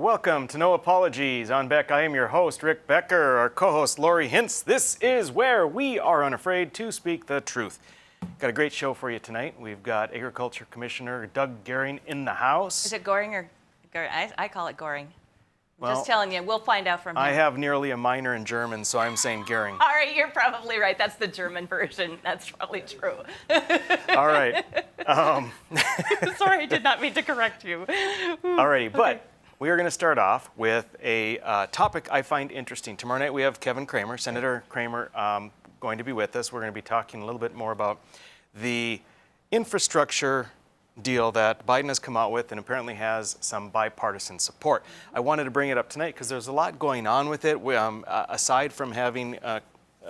welcome to No Apologies. On Beck, I am your host, Rick Becker, our co-host, Lori Hintz. This is where we are unafraid to speak the truth. Got a great show for you tonight. We've got Agriculture Commissioner Doug Goehring in the house. Is it Goehring or Goehring? I call it Goehring. Well, just telling you, we'll find out from him. I have nearly a minor in German, so I'm saying Goehring. All right, you're probably right. That's the German version. That's probably true. All right. Sorry, I did not mean to correct you. All righty, but we are going to start off with a topic I find interesting. Tomorrow night we have Kevin Cramer, Senator Cramer, going to be with us. We're going to be talking a little bit more about the infrastructure deal that Biden has come out with and apparently has some bipartisan support. I wanted to bring it up tonight because there's a lot going on with it. Aside from having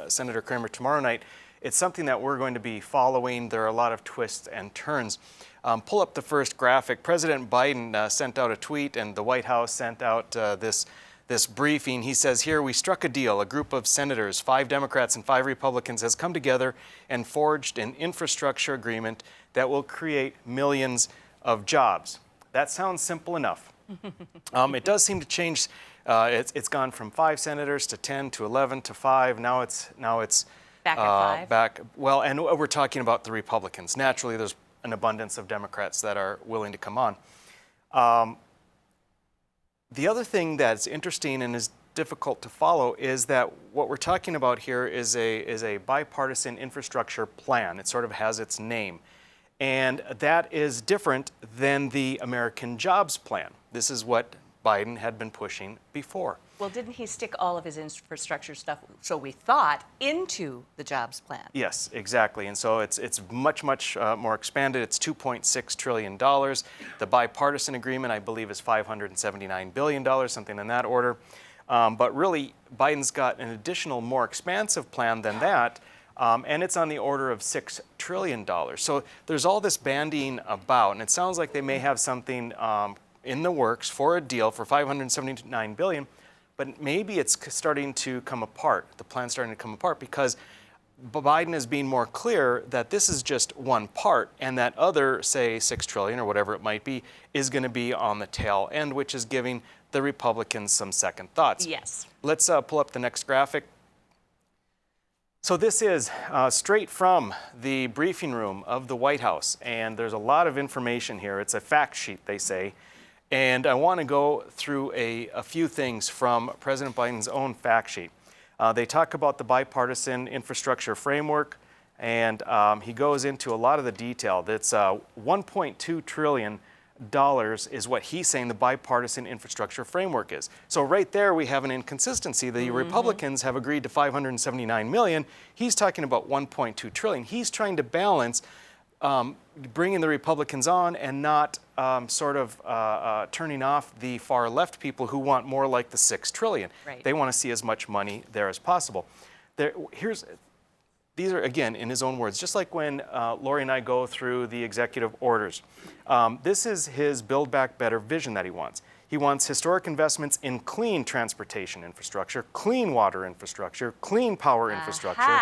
Senator Cramer tomorrow night, it's something that we're going to be following. There are a lot of twists and turns. Pull up the first graphic. President Biden sent out a tweet, and the White House sent out this briefing. He says here, we struck a deal. A group of senators, 5 Democrats and 5 Republicans, has come together and forged an infrastructure agreement that will create millions of jobs. That sounds simple enough. It does seem to change. It's gone from 5 senators to 10 to 11 to 5. Now it's back at 5. Well, and we're talking about the Republicans. Naturally, there's an abundance of Democrats that are willing to come on. The other thing that's interesting and is difficult to follow is that what we're talking about here is a bipartisan infrastructure plan. It sort of has its name. And that is different than the American Jobs Plan. This is what Biden had been pushing before. Well, didn't he stick all of his infrastructure stuff, so we thought, into the jobs plan? Yes, exactly. And so it's much more expanded. It's $2.6 trillion. The bipartisan agreement, I believe, is $579 billion, something in that order. But really, Biden's got an additional, more expansive plan than that. And it's on the order of $6 trillion. So there's all this bandying about, and it sounds like they may have something in the works for a deal for $579 billion, but maybe it's starting to come apart. The plan's starting to come apart because Biden is being more clear that this is just one part, and that other, say, $6 trillion or whatever it might be, is going to be on the tail end, which is giving the Republicans some second thoughts. Yes. Let's pull up the next graphic. So this is straight from the briefing room of the White House, and there's a lot of information here. It's a fact sheet, they say, and I want to go through a few things from President Biden's own fact sheet. They talk about the bipartisan infrastructure framework, and he goes into a lot of the detail. That's $1.2 trillion is what he's saying the bipartisan infrastructure framework is. So right there we have an inconsistency. The Republicans have agreed to $579 million. He's talking about $1.2 trillion. He's trying to balance bringing the Republicans on and not turning off the far left people who want more like the $6 trillion. Right. They want to see as much money there as possible. These are, again, in his own words, just like when Lori and I go through the executive orders. This is his Build Back Better vision that he wants. He wants historic investments in clean transportation infrastructure, clean water infrastructure, clean power infrastructure.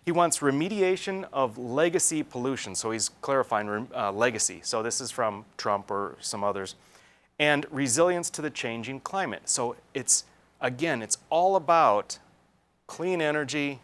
He wants remediation of legacy pollution. So he's clarifying legacy. So this is from Trump or some others. And resilience to the changing climate. So it's all about clean energy,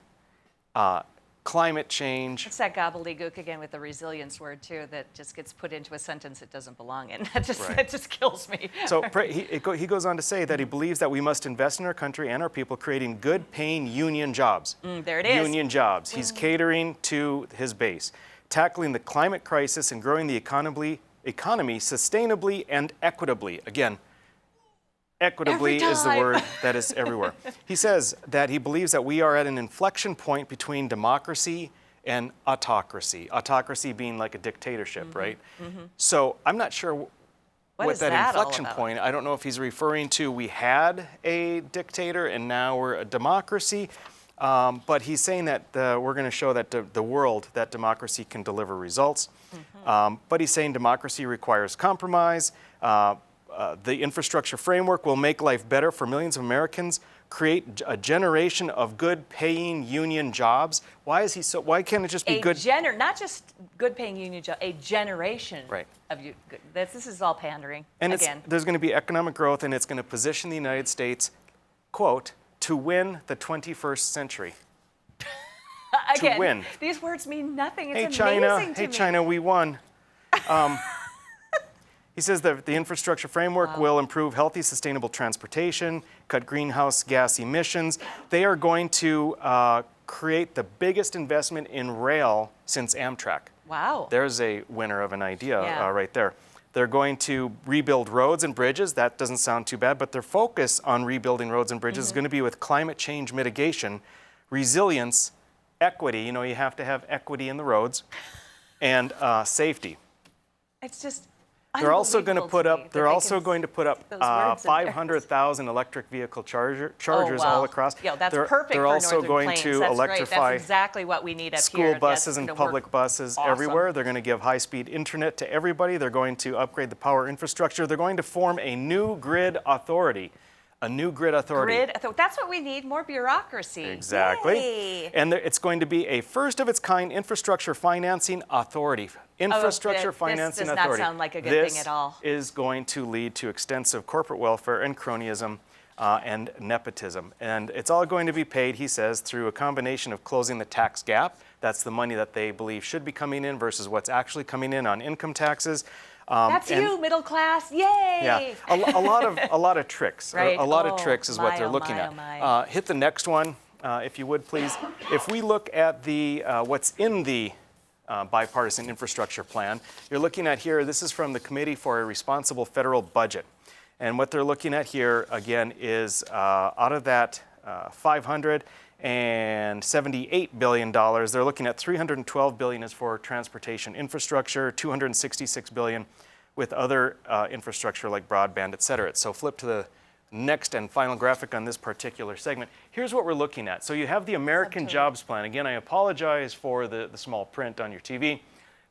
climate change. It's that gobbledygook again with the resilience word too that just gets put into a sentence it doesn't belong in. That just kills me. So he goes on to say that he believes that we must invest in our country and our people, creating good paying union jobs. There it is. Union jobs. He's catering to his base, tackling the climate crisis and growing the economy sustainably and equitably. Again, equitably is the word that is everywhere. He says that he believes that we are at an inflection point between democracy and autocracy. Autocracy being like a dictatorship, right? So I'm not sure what that inflection point. I don't know if he's referring to we had a dictator and now we're a democracy. But he's saying that we're going to show that the world that democracy can deliver results. But he's saying democracy requires compromise. the infrastructure framework will make life better for millions of Americans, create a generation of good paying union jobs. Why can't it just be good? Not just good paying union jobs, a generation of you. This is all pandering. And again. there's going to be economic growth, and it's going to position the United States, quote, to win the 21st century. Again, to win. These words mean nothing. It's hey, amazing China. to Hey, me. China, we won. He says that the infrastructure framework will improve healthy, sustainable transportation, cut greenhouse gas emissions. They are going to create the biggest investment in rail since Amtrak. Wow. There's a winner of an idea Yeah. right there. They're going to rebuild roads and bridges. That doesn't sound too bad, but their focus on rebuilding roads and bridges is going to be with climate change mitigation, resilience, equity. You know, you have to have equity in the roads, and safety. It's just They're also going to put up. They're also going to put up those words in there. 500,000 electric vehicle chargers all across. Yeah, that's they're, perfect They're for also Northern going Plains. to That's electrify great. That's exactly what we need up school here. buses That's and gonna public work buses awesome. everywhere. They're going to give high-speed internet to everybody. They're going to upgrade the power infrastructure. They're going to form a new grid authority. A new grid authority. That's what we need, more bureaucracy. Exactly. Yay. And it's going to be a first-of-its-kind infrastructure financing authority. Infrastructure financing This does authority. not sound like a good thing at all. This is going to lead to extensive corporate welfare and cronyism and nepotism. And it's all going to be paid, he says, through a combination of closing the tax gap. That's the money that they believe should be coming in versus what's actually coming in on income taxes. That's you, middle class. Yay! Yeah, a lot of tricks. Right. A lot of tricks is what they're looking my, at. oh my. Hit the next one, if you would, please. If we look at the what's in the bipartisan infrastructure plan, you're looking at here. This is from the Committee for a Responsible Federal Budget, and what they're looking at here again is out of that $578 billion, they're looking at $312 billion is for transportation infrastructure, $266 billion with other infrastructure like broadband, et cetera. So flip to the next and final graphic on this particular segment. Here's what we're looking at. So you have the American Jobs Plan. Again, I apologize for the small print on your TV.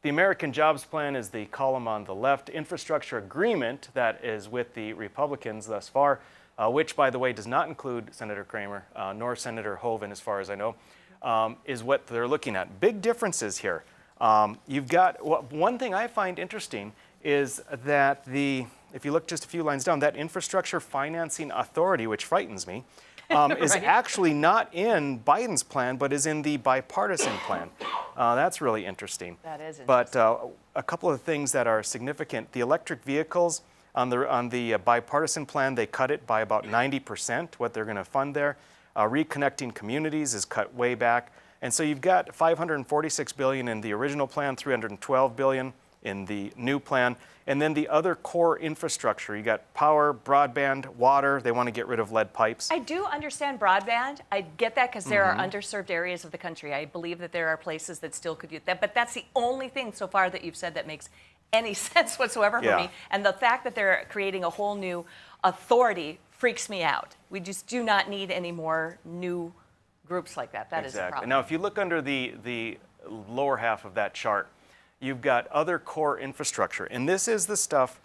The American Jobs Plan is the column on the left. Infrastructure agreement that is with the Republicans thus far, which, by the way, does not include Senator Kramer nor Senator Hoeven, as far as I know, is what they're looking at. Big differences here. You've got, one thing I find interesting is that if you look just a few lines down, that infrastructure financing authority, which frightens me, is actually not in Biden's plan, but is in the bipartisan plan. That's really interesting. That is interesting. But a couple of things that are significant, the electric vehicles, on the bipartisan plan, they cut it by about 90%, what they're going to fund there. Reconnecting communities is cut way back. And so you've got $546 billion in the original plan, $312 billion in the new plan. And then the other core infrastructure, you got power, broadband, water. They want to get rid of lead pipes. I do understand broadband. I get that because there are underserved areas of the country. I believe that there are places that still could use that. But that's the only thing so far that you've said that makes any sense whatsoever for me. And the fact that they're creating a whole new authority freaks me out. We just do not need any more new groups like that. That is a problem. Now, if you look under the lower half of that chart, you've got other core infrastructure. And this is the stuff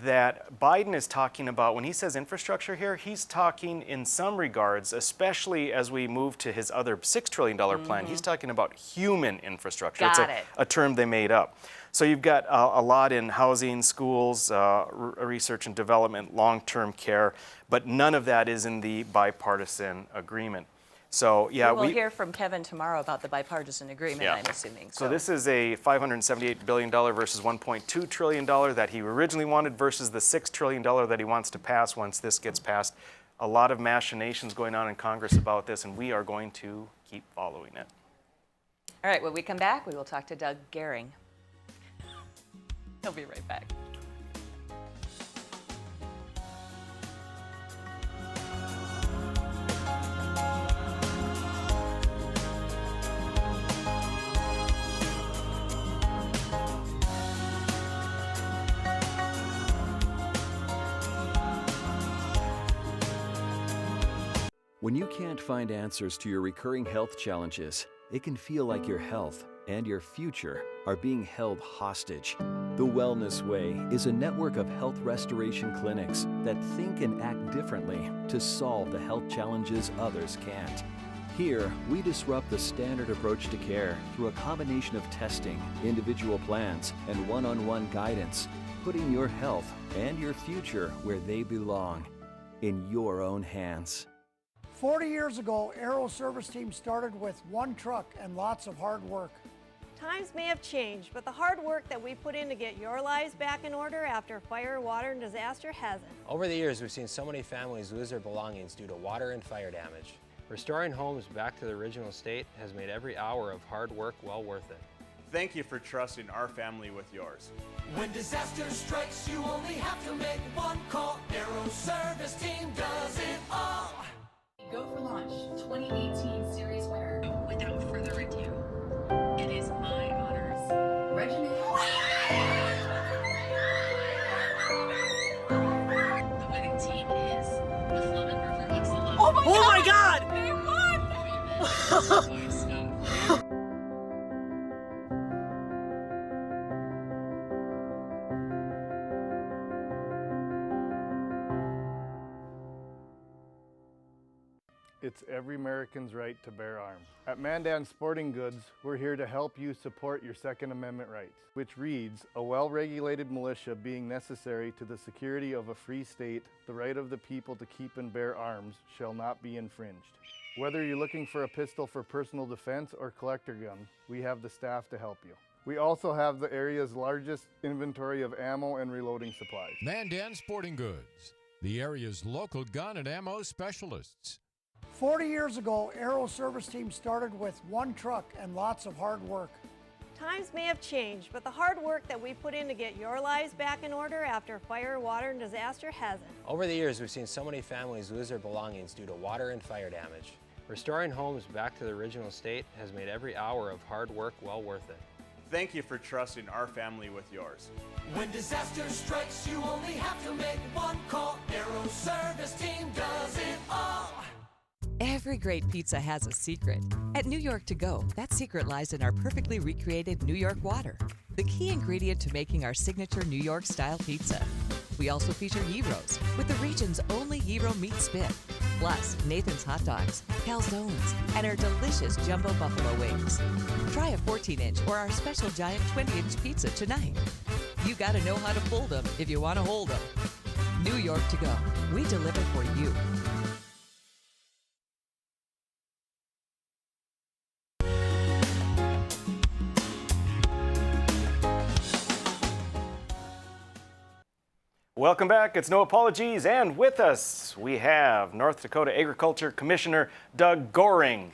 that Biden is talking about. When he says infrastructure here, he's talking in some regards, especially as we move to his other $6 trillion plan, he's talking about human infrastructure. Got it's a term they made up. So you've got a lot in housing, schools, research and development, long-term care, but none of that is in the bipartisan agreement. So yeah, we'll hear from Kevin tomorrow about the bipartisan agreement, I'm assuming. So this is a $578 billion versus $1.2 trillion that he originally wanted versus the $6 trillion that he wants to pass once this gets passed. A lot of machinations going on in Congress about this, and we are going to keep following it. All right, when we come back, we will talk to Doug Goehring. He'll be right back. When you can't find answers to your recurring health challenges, it can feel like your health, and your future are being held hostage. The Wellness Way is a network of health restoration clinics that think and act differently to solve the health challenges others can't. Here, we disrupt the standard approach to care through a combination of testing, individual plans, and one-on-one guidance, putting your health and your future where they belong, in your own hands. 40 years ago, Aero Service Team started with one truck and lots of hard work. Times may have changed, but the hard work that we put in to get your lives back in order after fire, water, and disaster hasn't. Over the years, we've seen so many families lose their belongings due to water and fire damage. Restoring homes back to the original state has made every hour of hard work well worth it. Thank you for trusting our family with yours. When disaster strikes, you only have to make one call. Aero Service Team does it all. Go for Launch 2018 series winner. Without further ado, it is my honors. Regina. The winning team is the Flumen River Excellence. Oh my God! They won! It's every American's right to bear arms. At Mandan Sporting Goods, we're here to help you support your Second Amendment rights, which reads, a well-regulated militia being necessary to the security of a free state, the right of the people to keep and bear arms shall not be infringed. Whether you're looking for a pistol for personal defense or collector gun, we have the staff to help you. We also have the area's largest inventory of ammo and reloading supplies. Mandan Sporting Goods, the area's local gun and ammo specialists. 40 years ago, Aero Service Team started with one truck and lots of hard work. Times may have changed, but the hard work that we put in to get your lives back in order after fire, water, and disaster hasn't. Over the years, we've seen so many families lose their belongings due to water and fire damage. Restoring homes back to the original state has made every hour of hard work well worth it. Thank you for trusting our family with yours. When disaster strikes, you only have to make one call. Aero Service Team does it all. Every great pizza has a secret. At New York To Go, that secret lies in our perfectly recreated New York water, the key ingredient to making our signature New York-style pizza. We also feature gyros, with the region's only gyro meat spit, plus Nathan's hot dogs, calzones, and our delicious jumbo buffalo wings. Try a 14-inch or our special giant 20-inch pizza tonight. You gotta know how to fold them if you want to hold them. New York To Go, we deliver for you. Welcome back. It's No Apologies, and with us we have North Dakota Agriculture Commissioner Doug Goehring.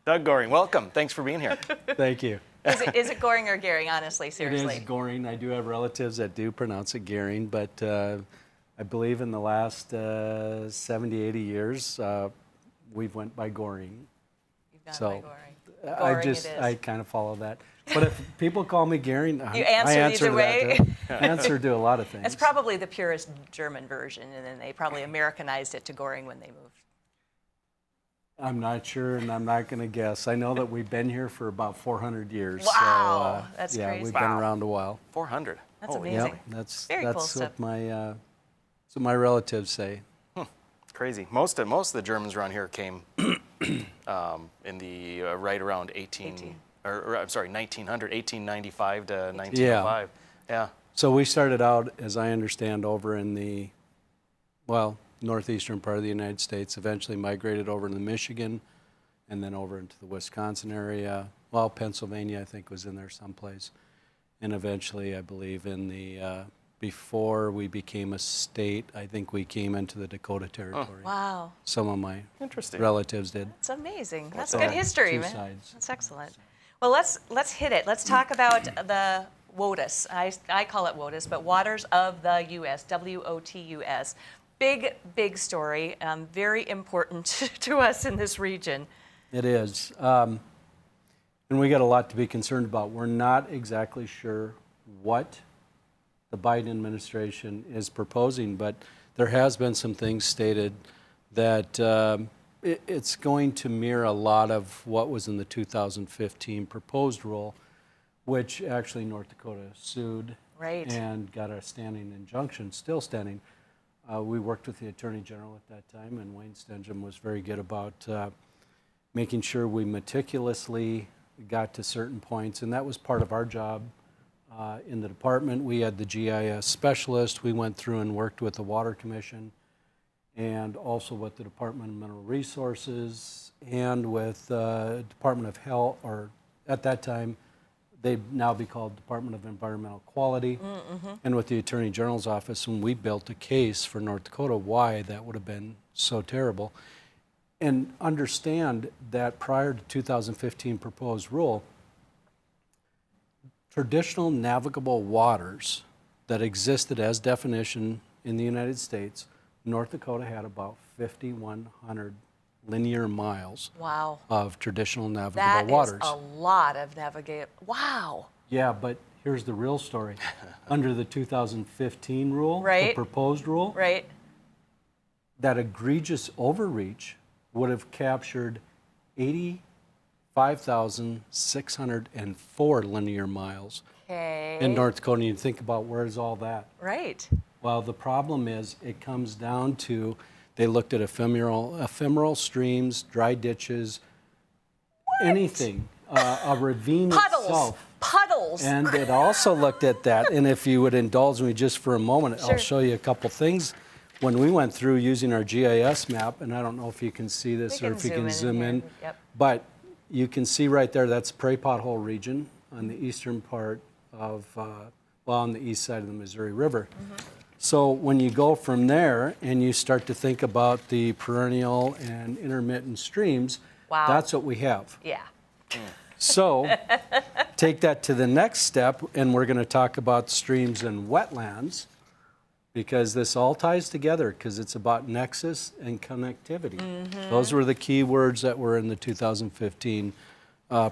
Doug Goehring, welcome. Thanks for being here. Thank you. Is it Goehring or Goehring, honestly, seriously? It is Goehring. I do have relatives that do pronounce it Goehring, but I believe in the last 70, 80 years, we've went by Goehring. You've gone by Goehring. Goehring I kind of follow that. But if people call me Goehring, you I answer either way. Answer to a lot of things. It's probably the purest German version, and then they probably Americanized it to Goehring when they moved. I'm not sure, and I'm not going to guess. I know that we've been here for about 400 years. Wow, so, that's yeah, crazy. we've been around a while. 400. That's Holy amazing. Yep, that's Very cool what stuff. my relatives say. Crazy. Most of the Germans around here came in the right around 1900, 1895 to 1905. Yeah. So we started out, as I understand, over in the, northeastern part of the United States, eventually migrated over into Michigan, and then over into the Wisconsin area. Well, Pennsylvania, I think, was in there someplace. And eventually, I believe, in the, before we became a state, I think we came into the Dakota territory. Wow. Some of my Interesting. relatives did. That's amazing. That's So, good history, two man. sides. That's excellent. Well, let's hit it. Let's talk about the WOTUS. I call it WOTUS, but Waters of the U.S., WOTUS. Big story, very important to us in this region. It is. And we got a lot to be concerned about. We're not exactly sure what the Biden administration is proposing, but there has been some things stated that it's going to mirror a lot of what was in the 2015 proposed rule, which actually North Dakota sued and got a standing injunction, still standing. We worked with the Attorney General at that time, and Wayne Stenjum was very good about making sure we meticulously got to certain points, and that was part of our job in the department. We had the GIS specialist. We went through and worked with the Water Commission and also with the Department of Mineral Resources and with the Department of Health, or at that time, they'd now be called Department of Environmental Quality, and with the Attorney General's office, when we built a case for North Dakota why that would have been so terrible. And understand that prior to 2015 proposed rule, traditional navigable waters that existed as definition in the United States, North Dakota had about 5,100 linear miles of traditional navigable waters. That is a lot of navigate. Wow. Yeah, but here's the real story. Under the 2015 rule, the proposed rule, that egregious overreach would have captured 85,604 linear miles in North Dakota. And you think about, where's all that? Well, the problem is it comes down to, they looked at ephemeral streams, dry ditches, anything, a ravine itself. Puddles. And it also looked at that, and if you would indulge me just for a moment, I'll show you a couple things. When we went through using our GIS map, and I don't know if you can see this or if you can zoom in, but you can see right there, that's Prairie Pothole region on the eastern part of, on the east side of the Missouri River. So when you go from there and you start to think about the perennial and intermittent streams, that's what we have. So take that to the next step, and we're going to talk about streams and wetlands, because this all ties together, because it's about nexus and connectivity. Those were the key words that were in the 2015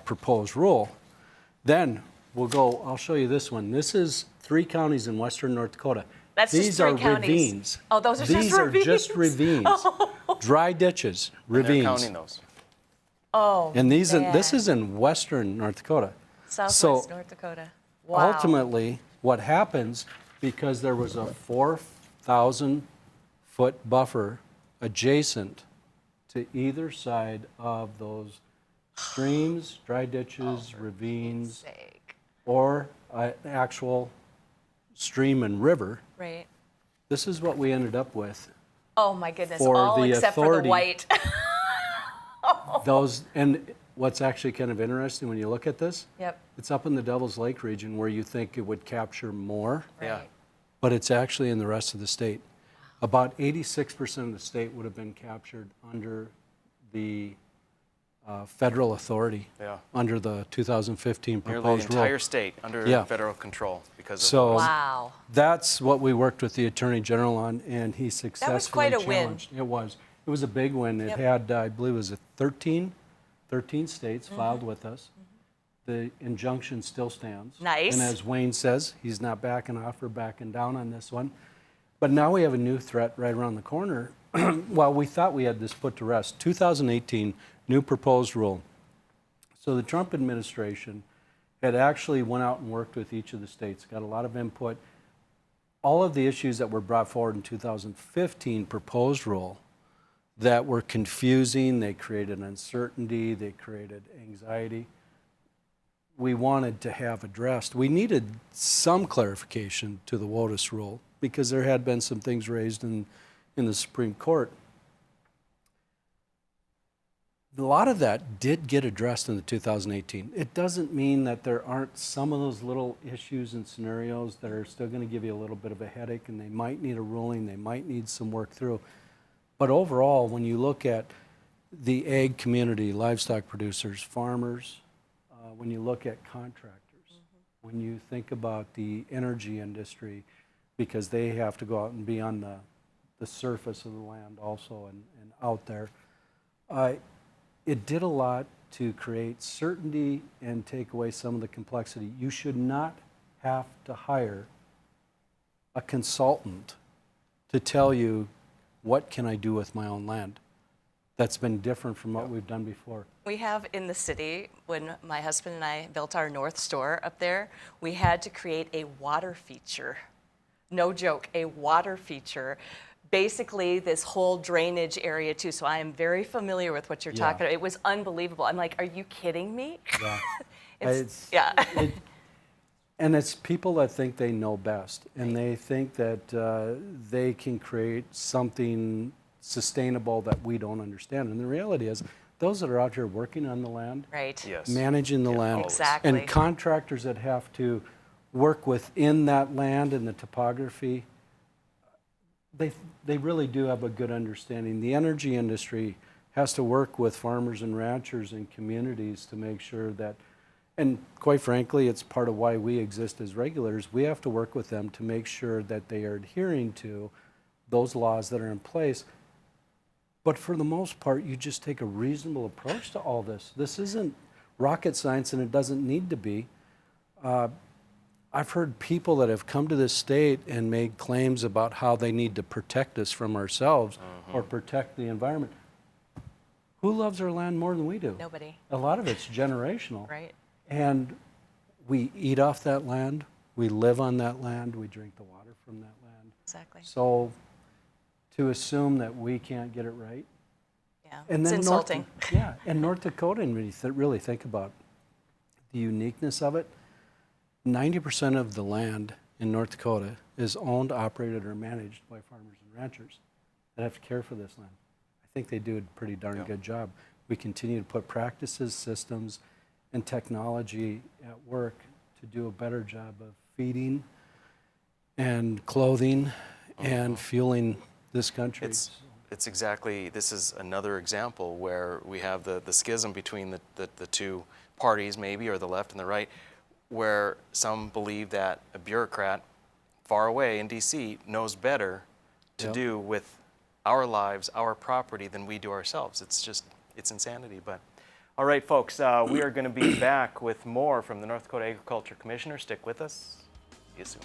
proposed rule. Then we'll go, I'll show you this one. This is 3 counties in western North Dakota. These are ravines. Oh, those are just ravines? These are just ravines. Dry ditches, ravines. And they're counting those. Oh, and these, this is in western North Dakota. Southwest North Dakota. Wow. Ultimately, what happens, because there was a 4,000-foot buffer adjacent to either side of those streams, dry ditches, ravines, or an actual stream and river. This is what we ended up with. Oh my goodness, all except for the white. Those, and what's actually kind of interesting when you look at this, it's up in the Devil's Lake region where you think it would capture more, but it's actually in the rest of the state. About 86% of the state would have been captured under the federal authority, under the 2015 proposed rule. Nearly the entire state under federal control because of so that's what we worked with the Attorney General on, and he successfully challenged. It was. It was a big win. It had, I believe it was 13 states filed with us. The injunction still stands. Nice. And as Wayne says, he's not backing off or backing down on this one. But now we have a new threat right around the corner. Well, we thought we had this put to rest. 2018, new proposed rule. So the Trump administration had actually went out and worked with each of the states, got a lot of input. All of the issues that were brought forward in 2015 proposed rule that were confusing, they created uncertainty, they created anxiety, we wanted to have addressed. We needed some clarification to the WOTUS rule because there had been some things raised in the Supreme Court. A lot of that did get addressed in the 2018. It doesn't mean that there aren't some of those little issues and scenarios that are still going to give you a little bit of a headache, and they might need a ruling, they might need some work through. But overall, when you look at the ag community, livestock producers, farmers, when you look at contractors, when you think about the energy industry, because they have to go out and be on the surface of the land also and out there, it did a lot to create certainty and take away some of the complexity. You should not have to hire a consultant to tell you, what can I do with my own land? that's been different from what we've done before? We have in the city, when my husband and I built our North Store up there, we had to create a water feature. No joke, a water feature. Basically, this whole drainage area too. So I am very familiar with what you're talking about. It was unbelievable. I'm like, are you kidding me? Yeah. And it's people that think they know best, and they think that they can create something sustainable that we don't understand. And the reality is, those that are out here working on the land, managing the land, and contractors that have to work within that land and the topography, they really do have a good understanding. The energy industry has to work with farmers and ranchers and communities to make sure that, and quite frankly, it's part of why we exist as regulators. We have to work with them to make sure that they are adhering to those laws that are in place. But for the most part, you just take a reasonable approach to all this. This isn't rocket science, and it doesn't need to be. I've heard people that have come to this state and made claims about how they need to protect us from ourselves or protect the environment. Who loves our land more than we do? Nobody. A lot of it's generational. Right. And we eat off that land, we live on that land, we drink the water from that land. Exactly. So to assume that we can't get it right. Yeah, and it's then insulting. And North Dakota, and when you really think about the uniqueness of it, 90% of the land in North Dakota is owned, operated, or managed by farmers and ranchers that have to care for this land. I think they do a pretty darn good job. We continue to put practices, systems, and technology at work to do a better job of feeding and clothing and fueling this country. It's exactly, this is another example where we have the schism between the two parties, maybe, or the left and the right, where some believe that a bureaucrat far away in D.C. knows better to do with our lives, our property, than we do ourselves. It's just, it's insanity. But all right, folks, we are going to be back with more from the North Dakota Agriculture Commissioner. Stick with us. See you soon.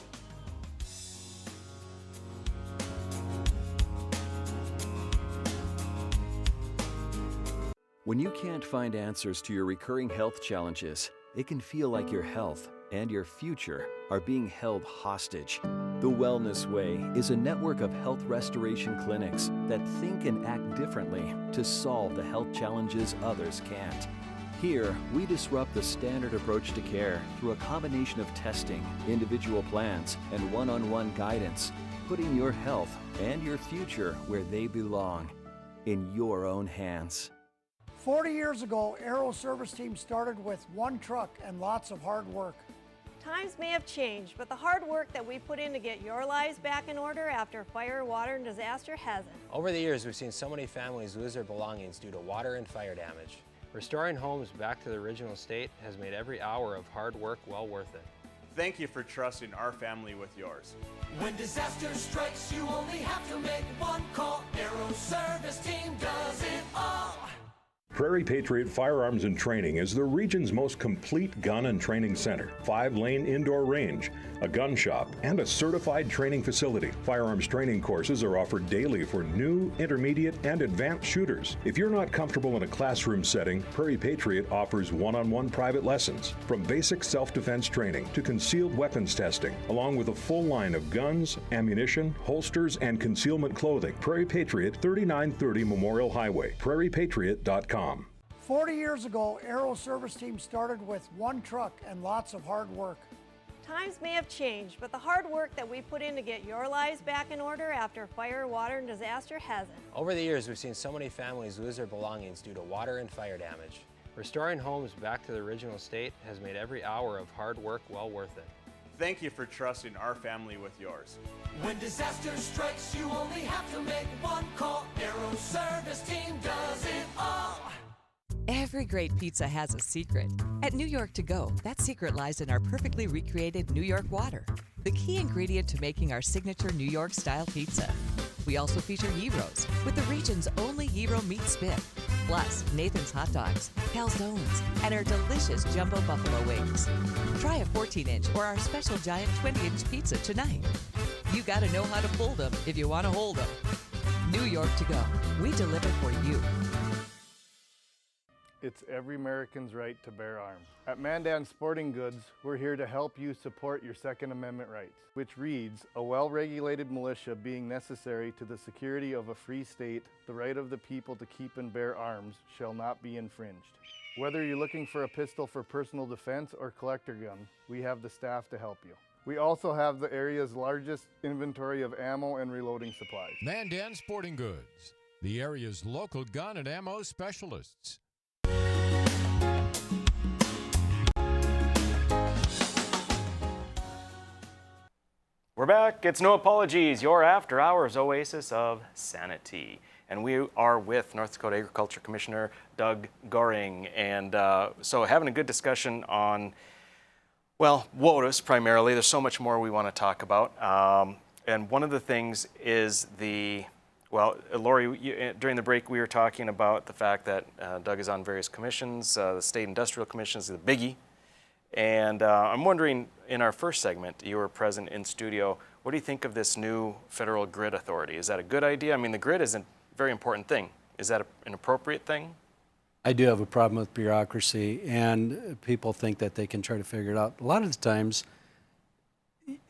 When you can't find answers to your recurring health challenges, it can feel like your health and your future are being held hostage. The Wellness Way is a network of health restoration clinics that think and act differently to solve the health challenges others can't. Here, we disrupt the standard approach to care through a combination of testing, individual plans, and one-on-one guidance, putting your health and your future where they belong, in your own hands. 40 years ago, Aero Service Team started with one truck and lots of hard work. Times may have changed, but the hard work that we put in to get your lives back in order after fire, water, and disaster hasn't. Over the years, we've seen so many families lose their belongings due to water and fire damage. Restoring homes back to the original state has made every hour of hard work well worth it. Thank you for trusting our family with yours. When disaster strikes, you only have to make one call. Aero Service Team does it all. Prairie Patriot Firearms and Training is the region's most complete gun and training center. 5-lane indoor range, a gun shop, and a certified training facility. Firearms training courses are offered daily for new, intermediate, and advanced shooters. If you're not comfortable in a classroom setting, Prairie Patriot offers one-on-one private lessons, from basic self-defense training to concealed weapons testing, along with a full line of guns, ammunition, holsters, and concealment clothing. Prairie Patriot, 3930 Memorial Highway, prairiepatriot.com. 40 years ago, Aero Service Team started with one truck and lots of hard work. Times may have changed, but the hard work that we put in to get your lives back in order after fire, water, and disaster hasn't. Over the years, we've seen so many families lose their belongings due to water and fire damage. Restoring homes back to the original state has made every hour of hard work well worth it. Thank you for trusting our family with yours. When disaster strikes, you only have to make one call. Aero Service Team does it all. Every great pizza has a secret. At New York To Go, that secret lies in our perfectly recreated New York water, the key ingredient to making our signature New York-style pizza. We also feature gyros, with the region's only gyro meat spit, plus Nathan's hot dogs, calzones, and our delicious jumbo buffalo wings. Try a 14-inch or our special giant 20-inch pizza tonight. You gotta know how to fold them if you want to hold them. New York To Go. We deliver for you. It's every American's right to bear arms. At Mandan Sporting Goods, we're here to help you support your Second Amendment rights, which reads, a well-regulated militia being necessary to the security of a free state, the right of the people to keep and bear arms shall not be infringed. Whether you're looking for a pistol for personal defense or collector gun, we have the staff to help you. We also have the area's largest inventory of ammo and reloading supplies. Mandan Sporting Goods, the area's local gun and ammo specialists. We're back. It's No Apologies, your after-hours oasis of sanity. And we are with North Dakota Agriculture Commissioner Doug Goehring. And so having a good discussion on, well, WOTUS primarily. There's so much more we want to talk about. And one of the things is well, Lori, during the break we were talking about the fact that Doug is on various commissions. The State Industrial Commission is the biggie. And I'm wondering, in our first segment, you were present in studio, what do you think of this new federal grid authority? Is that a good idea? I mean, the grid is a very important thing. Is that an appropriate thing? I do have a problem with bureaucracy, and people think that they can try to figure it out. A lot of the times,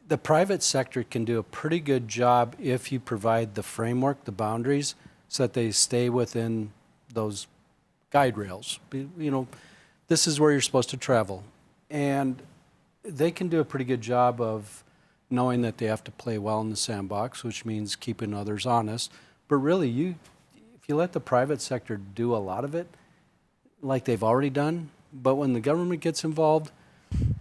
the private sector can do a pretty good job if you provide the framework, the boundaries, so that they stay within those guide rails. You know, this is where you're supposed to travel. And they can do a pretty good job of knowing that they have to play well in the sandbox, which means keeping others honest. But really, if you let the private sector do a lot of it, like they've already done, but when the government gets involved,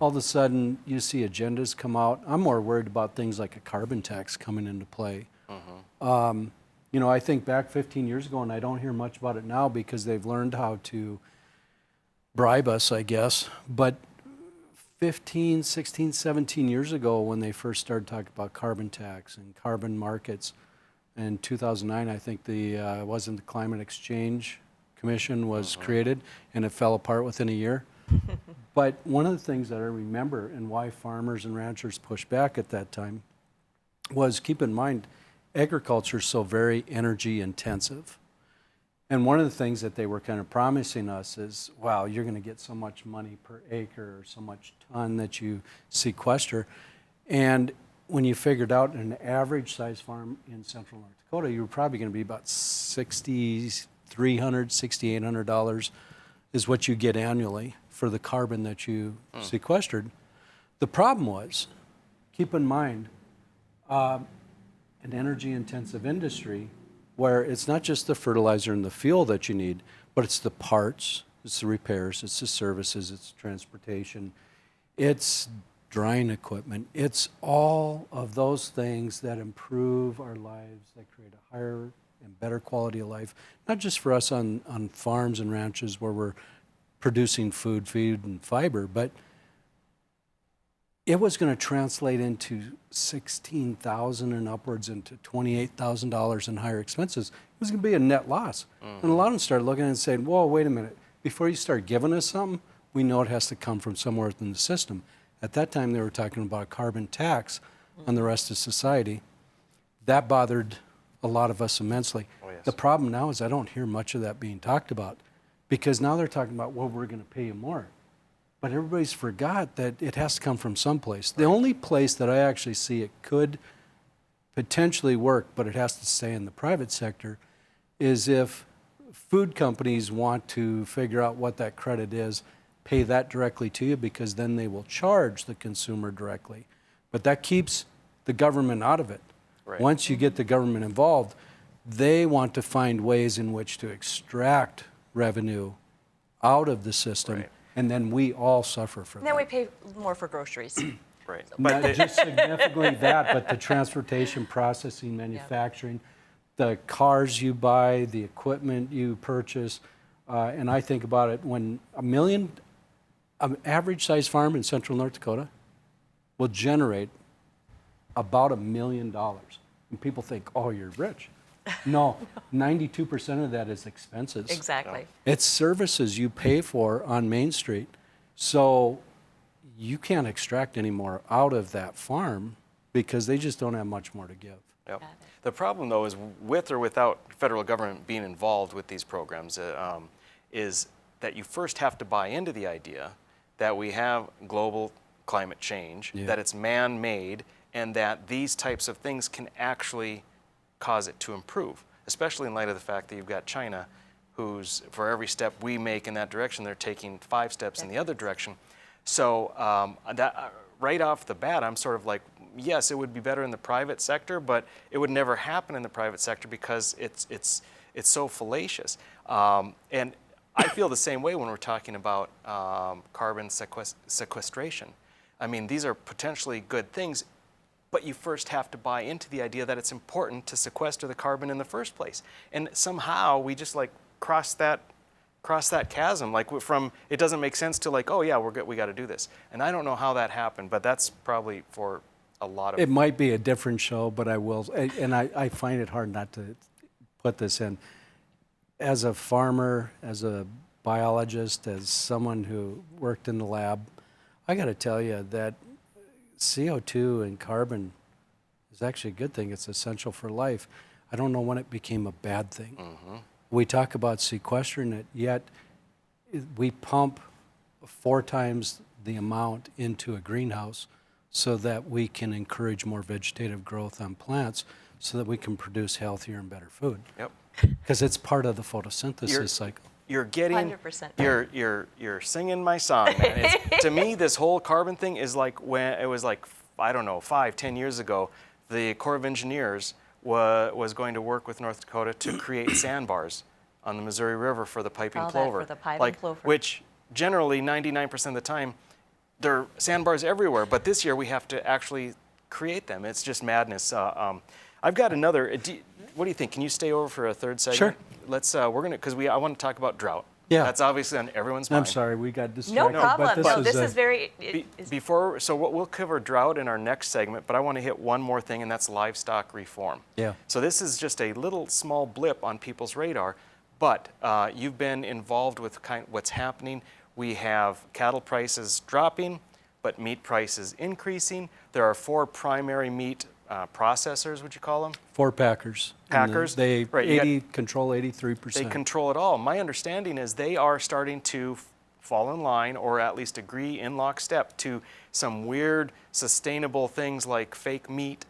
all of a sudden you see agendas come out. I'm more worried about things like a carbon tax coming into play. You know, I think back 15 years ago, and I don't hear much about it now because they've learned how to bribe us, I guess. But 15, 16, 17 years ago, when they first started talking about carbon tax and carbon markets, in 2009, I think wasn't the Climate Exchange Commission was created, and it fell apart within a year. But one of the things that I remember and why farmers and ranchers pushed back at that time was, keep in mind, agriculture is so very energy intensive. And one of the things that they were kind of promising us is, wow, you're going to get so much money per acre or so much ton that you sequester. And when you figured out an average size farm in central North Dakota, you were probably going to be about $6,300, $6,800 is what you get annually for the carbon that you sequestered. The problem was, keep in mind, an energy intensive industry where it's not just the fertilizer and the fuel that you need, but it's the parts, it's the repairs, it's the services, it's transportation, it's drying equipment. It's all of those things that improve our lives, that create a higher and better quality of life, not just for us on farms and ranches where we're producing food, feed, and fiber, but it was going to translate into $16,000 and upwards into $28,000 in higher expenses. It was going to be a net loss. And a lot of them started looking at it and saying, whoa, wait a minute. Before you start giving us something, we know it has to come from somewhere within the system. At that time, they were talking about a carbon tax on the rest of society. That bothered a lot of us immensely. Oh, yes. The problem now is I don't hear much of that being talked about, because now they're talking about, well, we're going to pay you more. But everybody's forgot that it has to come from someplace. The only place that I actually see it could potentially work, but it has to stay in the private sector, is if food companies want to figure out what that credit is, pay that directly to you, because then they will charge the consumer directly. But that keeps the government out of it. Right. Once you get the government involved, they want to find ways in which to extract revenue out of the system. Right. And then we all suffer for that. Then we pay more for groceries. Right. Not just significantly that, but the transportation, processing, manufacturing, the cars you buy, the equipment you purchase. And I think about it, when an average size farm in central North Dakota will generate about $1 million. And people think, oh, you're rich. No, 92% of that is expenses. Exactly. It's services you pay for on Main Street. So you can't extract any more out of that farm because they just don't have much more to give. Yep. The problem, though, is with or without federal government being involved with these programs, is that you first have to buy into the idea that we have global climate change, that it's man-made, and that these types of things can actually cause it to improve, especially in light of the fact that you've got China, who's, for every step we make in that direction, they're taking 5 steps in the other direction. So right off the bat, I'm sort of like, yes, it would be better in the private sector, but it would never happen in the private sector because it's so fallacious. And I feel the same way when we're talking about carbon sequestration. I mean, these are potentially good things, but you first have to buy into the idea that it's important to sequester the carbon in the first place. And somehow we just like cross that chasm, like from it doesn't make sense to like, oh yeah, we got to do this. And I don't know how that happened, but that's probably for a lot of. It might be a different show, but I will, and I find it hard not to put this in. As a farmer, as a biologist, as someone who worked in the lab, I got to tell you that CO2 and carbon is actually a good thing. It's essential for life. I don't know when it became a bad thing. We talk about sequestering it, yet we pump 4 times the amount into a greenhouse so that we can encourage more vegetative growth on plants so that we can produce healthier and better food. Yep. Because it's part of the photosynthesis cycle. You're getting, 100%. You're singing my song, man. To me, this whole carbon thing is like when it was like, I don't know, 5-10 years ago, the Corps of Engineers was going to work with North Dakota to create sandbars on the Missouri River for the piping plover. For the piping plover. Which generally 99% of the time, there are sandbars everywhere, but this year we have to actually create them. It's just madness. I've got another. What do you think? Can you stay over for a third segment? Sure. Let's. We're gonna because I want to talk about drought. Yeah. That's obviously on everyone's mind. I'm sorry, we got distracted. No problem. But This is very. Before, so we'll cover drought in our next segment, but I want to hit one more thing, and that's livestock reform. Yeah. So this is just a little small blip on people's radar, but you've been involved with what's happening. We have cattle prices dropping, but meat prices increasing. There are 4 primary meat processors, would you call them? 4 packers. Packers. They control 83%. They control it all. My understanding is they are starting to fall in line, or at least agree in lockstep to some weird sustainable things like fake meat,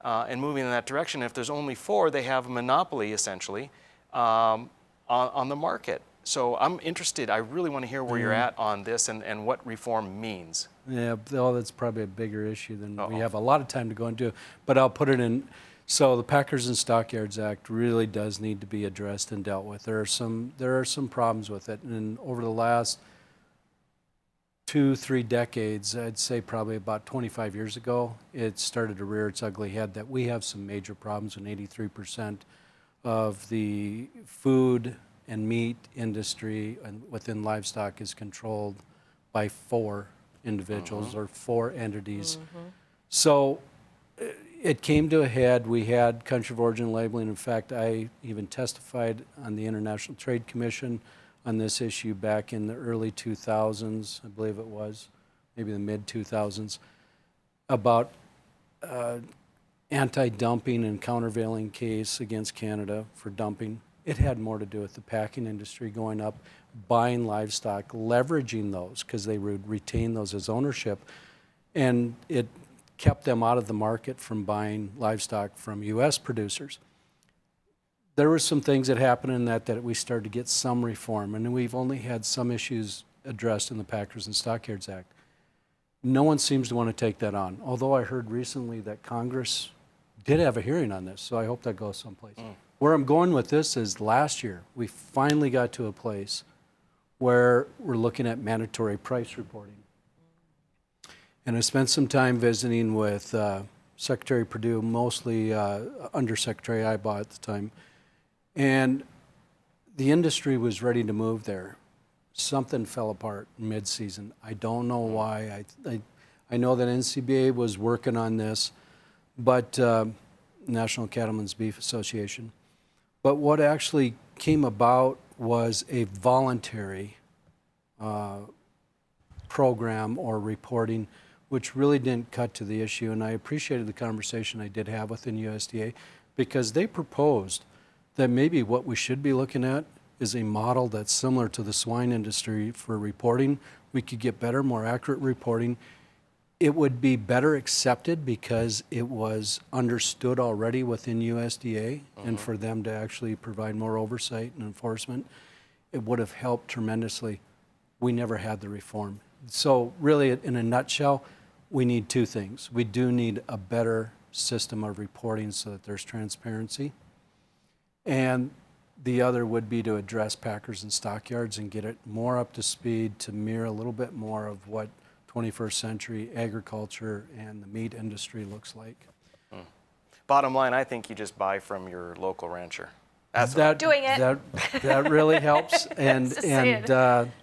and moving in that direction. If there's only 4, they have a monopoly essentially on the market. So I'm interested. I really want to hear where you're at on this and what reform means. Yeah, well, that's probably a bigger issue than we have a lot of time to go into. But I'll put it in. So the Packers and Stockyards Act really does need to be addressed and dealt with. There are some problems with it, and over the last 2-3 decades, I'd say probably about 25 years ago, it started to rear its ugly head that we have some major problems when 83% of the food and meat industry and within livestock is controlled by 4 individuals or 4 entities. So it came to a head. We had country of origin labeling. In fact, I even testified on the International Trade Commission on this issue back in the early 2000s, I believe it was, maybe the mid 2000s, about anti-dumping and countervailing case against Canada for dumping. It had more to do with the packing industry going up, buying livestock, leveraging those because they would retain those as ownership, and it kept them out of the market from buying livestock from U.S. producers. There were some things that happened in that we started to get some reform, and we've only had some issues addressed in the Packers and Stockyards Act. No one seems to want to take that on, although I heard recently that Congress did have a hearing on this, so I hope that goes someplace. Where I'm going with this is last year, we finally got to a place where we're looking at mandatory price reporting. And I spent some time visiting with Secretary Perdue, mostly Undersecretary Ibaugh at the time, and the industry was ready to move there. Something fell apart mid-season. I don't know why. I know that NCBA was working on this, but National Cattlemen's Beef Association. But what actually came about was a voluntary program or reporting, which really didn't cut to the issue. And I appreciated the conversation I did have within USDA, because they proposed that maybe what we should be looking at is a model that's similar to the swine industry for reporting. We could get better, more accurate reporting. It would be better accepted because it was understood already within USDA, and for them to actually provide more oversight and enforcement, it would have helped tremendously. We never had the reform. So really, in a nutshell, we need two things. We do need a better system of reporting so that there's transparency. And the other would be to address packers and stockyards and get it more up to speed to mirror a little bit more of what 21st century agriculture and the meat industry looks like. Bottom line, I think you just buy from your local rancher. That's doing it. That really helps. And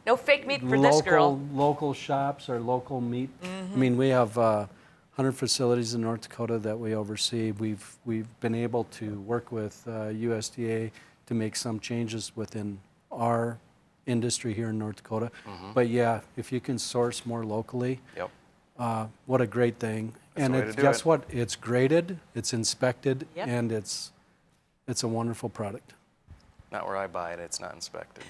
no fake meat for this girl. Local shops or local meat. I mean, we have 100 facilities in North Dakota that we oversee. We've been able to work with USDA to make some changes within our industry here in North Dakota. But yeah, if you can source more locally, what a great thing. And guess what? It's graded, it's inspected, and it's a wonderful product. Not where I buy it, it's not inspected.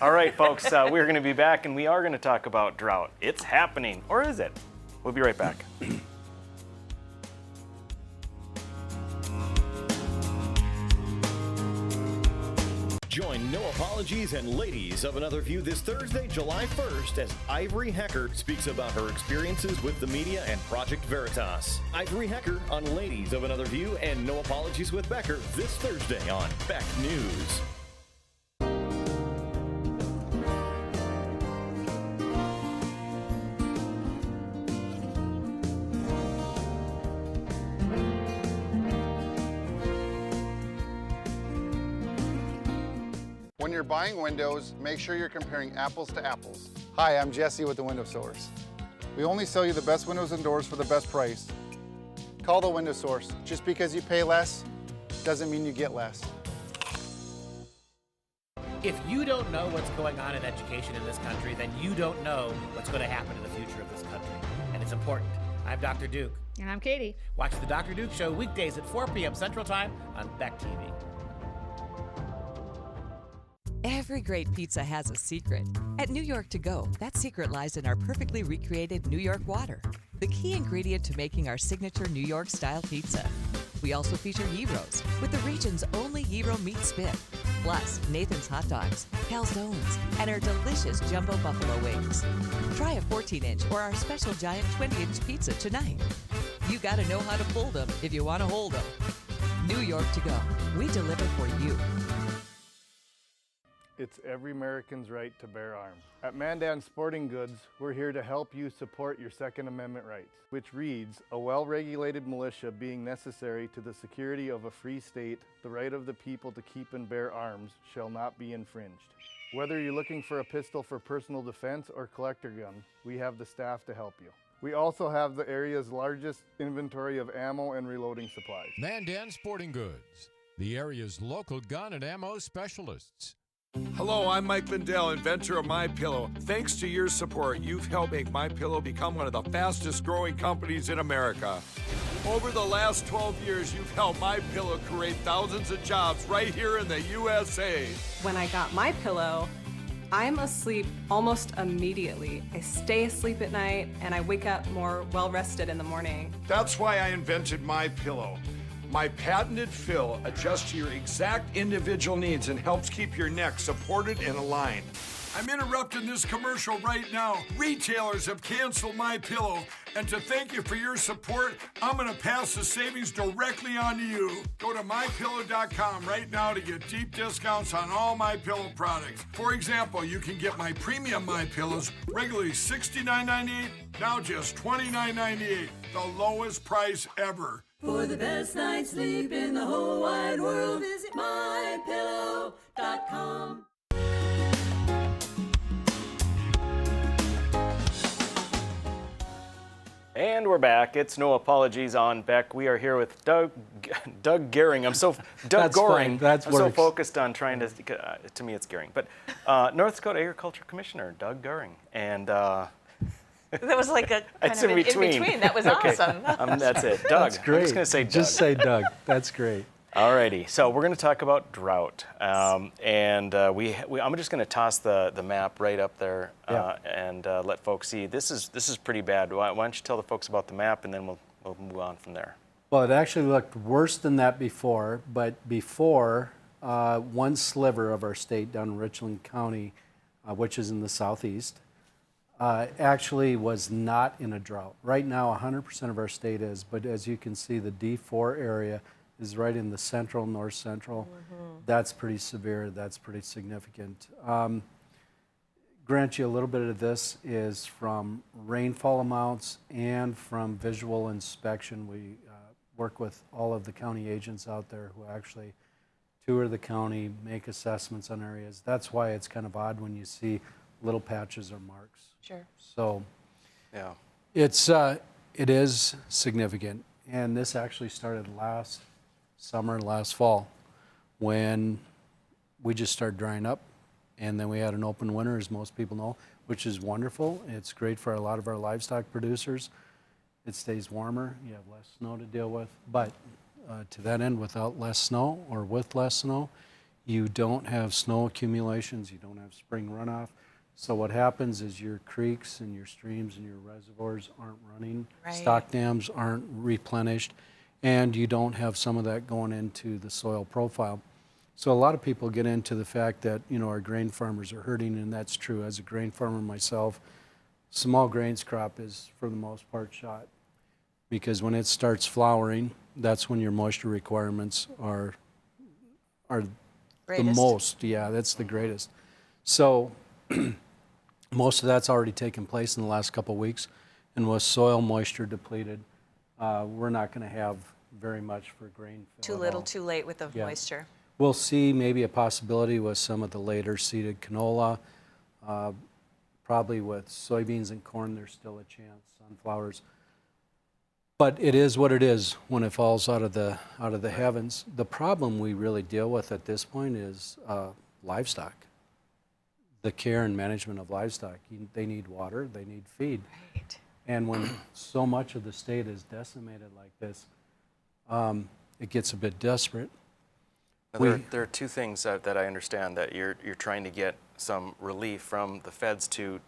All right, folks, we're going to be back, and we are going to talk about drought. It's happening, or is it? We'll be right back. Join No Apologies and Ladies of Another View this Thursday, July 1st, as Ivory Hecker speaks about her experiences with the media and Project Veritas. Ivory Hecker on Ladies of Another View and No Apologies with Becker this Thursday on Beck News. When you're buying windows, make sure you're comparing apples to apples. Hi, I'm Jesse with the Window Source. We only sell you the best windows and doors for the best price. Call the Window Source. Just because you pay less doesn't mean you get less. If you don't know what's going on in education in this country, then you don't know what's going to happen in the future of this country. And it's important. I'm Dr. Duke. And I'm Katie. Watch the Dr. Duke Show weekdays at 4 p.m. Central Time on Beck TV. Every great pizza has a secret. At New York To Go, that secret lies in our perfectly recreated New York water, the key ingredient to making our signature New York-style pizza. We also feature Heroes, with the region's only Hero meat spit, plus Nathan's hot dogs, calzones, and our delicious jumbo buffalo wings. Try a 14-inch or our special giant 20-inch pizza tonight. You gotta know how to fold them if you want to hold them. New York To Go, we deliver for you. It's every American's right to bear arms. At Mandan Sporting Goods, we're here to help you support your Second Amendment rights, which reads, a well-regulated militia being necessary to the security of a free state, the right of the people to keep and bear arms shall not be infringed. Whether you're looking for a pistol for personal defense or collector gun, we have the staff to help you. We also have the area's largest inventory of ammo and reloading supplies. Mandan Sporting Goods, the area's local gun and ammo specialists. Hello, I'm Mike Lindell, inventor of MyPillow. Thanks to your support, you've helped make MyPillow become one of the fastest growing companies in America. Over the last 12 years, you've helped MyPillow create thousands of jobs right here in the USA. When I got MyPillow, I'm asleep almost immediately. I stay asleep at night and I wake up more well-rested in the morning. That's why I invented MyPillow. My patented fill adjusts to your exact individual needs and helps keep your neck supported and aligned. I'm interrupting this commercial right now. Retailers have canceled MyPillow, and to thank you for your support, I'm gonna pass the savings directly on to you. Go to MyPillow.com right now to get deep discounts on all MyPillow products. For example, you can get my premium MyPillows, regularly $69.98, now just $29.98, the lowest price ever. For the best night's sleep in the whole wide world, visit MyPillow.com. And we're back. It's No Apologies on Beck. We are here with Doug Goehring. Doug Goehring. I'm so focused on trying to me it's Goehring. But North Dakota Agriculture Commissioner Doug Goehring. And that was like a kind of in between. That was awesome. That's it. Doug. That's great. I'm just going to say Doug. Just say Doug. That's great. Alrighty, so we're going to talk about drought, I'm just going to toss the map right up there and let folks see. This is pretty bad. Why don't you tell the folks about the map, and then we'll move on from there. Well, it actually looked worse than that before, but before, one sliver of our state down in Richland County, which is in the southeast, actually was not in a drought. Right now, 100% of our state is, but as you can see, the D4 area is right in the central, north central. That's pretty severe, that's pretty significant. Grant you a little bit of this is from rainfall amounts and from visual inspection. We work with all of the county agents out there who actually tour the county, make assessments on areas. That's why it's kind of odd when you see little patches or marks. Sure. So, yeah, it is significant, and this actually started last summer, last fall, when we just started drying up, and then we had an open winter, as most people know, which is wonderful. It's great for a lot of our livestock producers. It stays warmer, you have less snow to deal with, but to that end, without less snow or with less snow, you don't have snow accumulations, you don't have spring runoff. So what happens is your creeks and your streams and your reservoirs aren't running, stock dams aren't replenished, and you don't have some of that going into the soil profile. So a lot of people get into the fact that, you know, our grain farmers are hurting, and that's true. As a grain farmer myself, small grains crop is for the most part shot, because when it starts flowering, that's when your moisture requirements are the most. Yeah, that's the greatest. So most of that's already taken place in the last couple of weeks, and with soil moisture depleted, we're not going to have very much for grain fill. Too little, too late with the moisture. We'll see maybe a possibility with some of the later seeded canola. Probably with soybeans and corn, there's still a chance. Sunflowers. But it is what it is when it falls out of the heavens. The problem we really deal with at this point is livestock. The care and management of livestock. They need water, they need feed. Right. And when so much of the state is decimated like this, it gets a bit desperate. There are two things that I understand that you're trying to get some relief from the feds to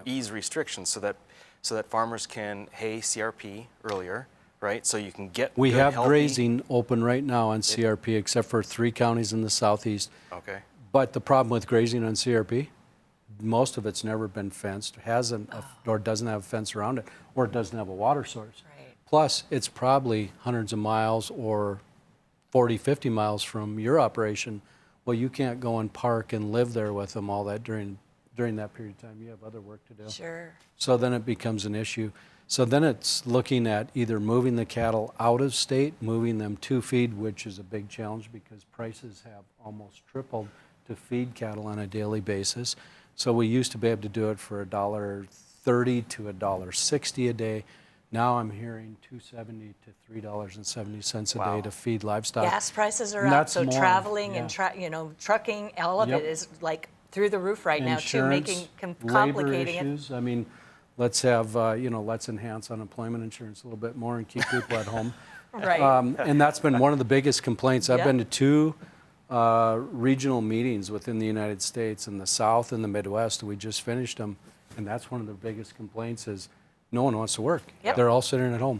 ease restrictions so that farmers can hay CRP earlier, right? So you can get We good, have healthy grazing open right now on CRP, except for 3 counties in the southeast. Okay. But the problem with grazing on CRP, most of it's never been fenced, hasn't or doesn't have a fence around it, or it doesn't have a water source. Right. Plus, it's probably hundreds of miles or 40, 50 miles from your operation. Well, you can't go and park and live there with them all that during that period of time. You have other work to do. Sure. So then it becomes an issue. So then it's looking at either moving the cattle out of state, moving them to feed, which is a big challenge because prices have almost tripled to feed cattle on a daily basis. So we used to be able to do it for $1.30 to $1.60 a day. Now I'm hearing $2.70 to $3.70 a day to feed livestock. Gas prices are up, so traveling and trucking, all of it is like through the roof right now too, making complicating labor issues. I mean, let's have let's enhance unemployment insurance a little bit more and keep people at home. Right. And that's been one of the biggest complaints. I've been to 2 regional meetings within the United States in the South and the Midwest. We just finished them, and that's one of the biggest complaints is no one wants to work. They're all sitting at home.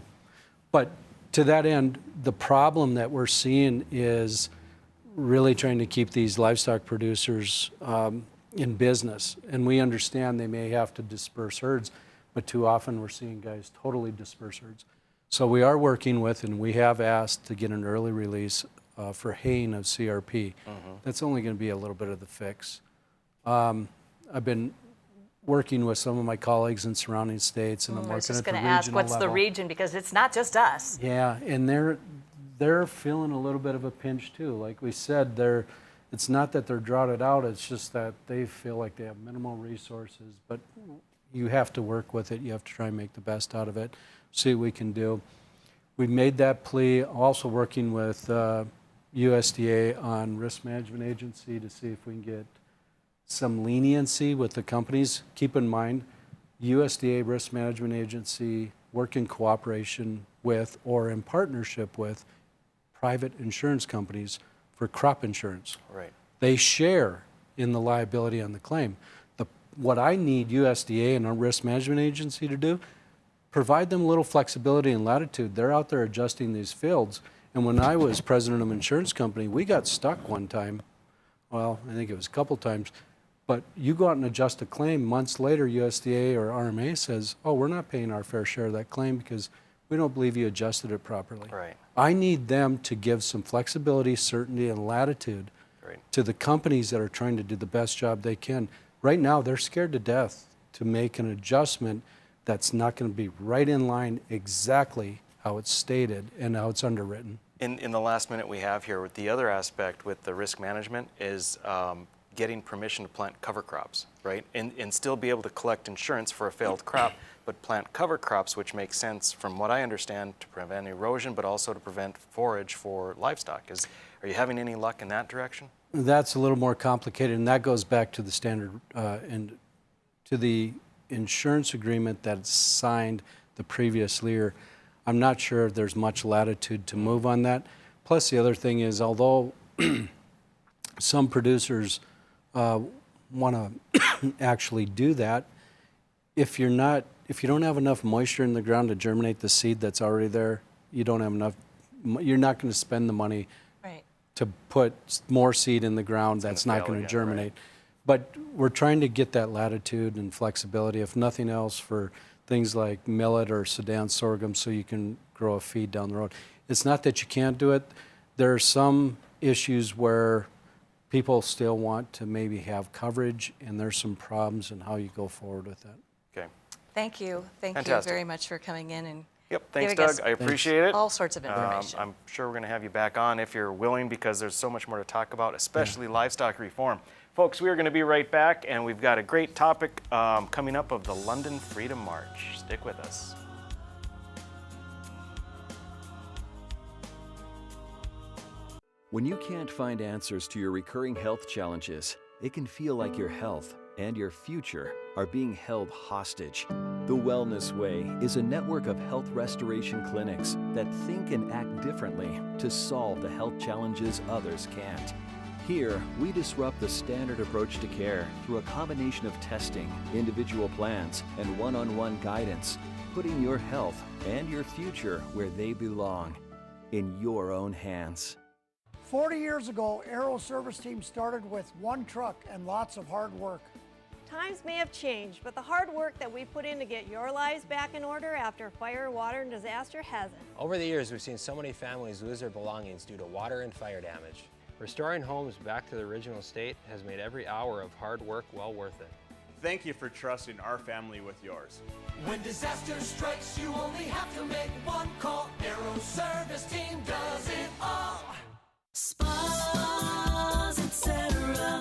But to that end, the problem that we're seeing is really trying to keep these livestock producers in business. And we understand they may have to disperse herds, but too often we're seeing guys totally disperse herds. So we are working with, and we have asked to get an early release for haying of CRP. That's only going to be a little bit of the fix. I've been working with some of my colleagues in surrounding states, and I'm working at the regional level. I was just going to ask, what's the region, because it's not just us. Yeah, and they're feeling a little bit of a pinch too. Like we said, it's not that they're droughted out, it's just that they feel like they have minimal resources, but you have to work with it. You have to try and make the best out of it, see what we can do. We made that plea, also working with USDA on Risk Management Agency to see if we can get some leniency with the companies. Keep in mind, USDA Risk Management Agency work in cooperation with or in partnership with private insurance companies for crop insurance. Right. They share in the liability on the claim. What I need USDA and a risk management agency to do, provide them a little flexibility and latitude. They're out there adjusting these fields. And when I was president of an insurance company, we got stuck one time. Well, I think it was a couple times. But you go out and adjust a claim, months later, USDA or RMA says, oh, we're not paying our fair share of that claim because we don't believe you adjusted it properly. Right. I need them to give some flexibility, certainty, and latitude to the companies that are trying to do the best job they can. Right now, they're scared to death to make an adjustment that's not going to be right in line exactly how it's stated and how it's underwritten. In the last minute we have here, the other aspect with the risk management is getting permission to plant cover crops, right? And still be able to collect insurance for a failed crop, but plant cover crops, which makes sense from what I understand to prevent erosion, but also to prevent forage for livestock. Are you having any luck in that direction? That's a little more complicated, and that goes back to the standard and to the insurance agreement that's signed the previous year. I'm not sure if there's much latitude to move on that. Plus, the other thing is, although some producers want to actually do that, if you don't have enough moisture in the ground to germinate the seed that's already there, you don't have enough. You're not going to spend the money to put more seed in the ground that's not going to germinate. Right. But we're trying to get that latitude and flexibility, if nothing else, for things like millet or Sudan sorghum so you can grow a feed down the road. It's not that you can't do it. There are some issues where people still want to maybe have coverage, and there's some problems in how you go forward with that. Okay. Thank you. Thank Fantastic. you very much for coming in and thanks, Doug. I appreciate it. All sorts of information. I'm sure we're going to have you back on if you're willing, because there's so much more to talk about, especially livestock reform. Folks, we are going to be right back, and we've got a great topic coming up of the London Freedom March. Stick with us. When you can't find answers to your recurring health challenges, it can feel like your health and your future are being held hostage. The Wellness Way is a network of health restoration clinics that think and act differently to solve the health challenges others can't. Here, we disrupt the standard approach to care through a combination of testing, individual plans, and one-on-one guidance, putting your health and your future where they belong, in your own hands. 40 years ago, Aero Service Team started with one truck and lots of hard work. Times may have changed, but the hard work that we put in to get your lives back in order after fire, water, and disaster hasn't. Over the years, we've seen so many families lose their belongings due to water and fire damage. Restoring homes back to the original state has made every hour of hard work well worth it. Thank you for trusting our family with yours. When disaster strikes, you only have to make one call. Aero Service Team does it all. Spas, etc.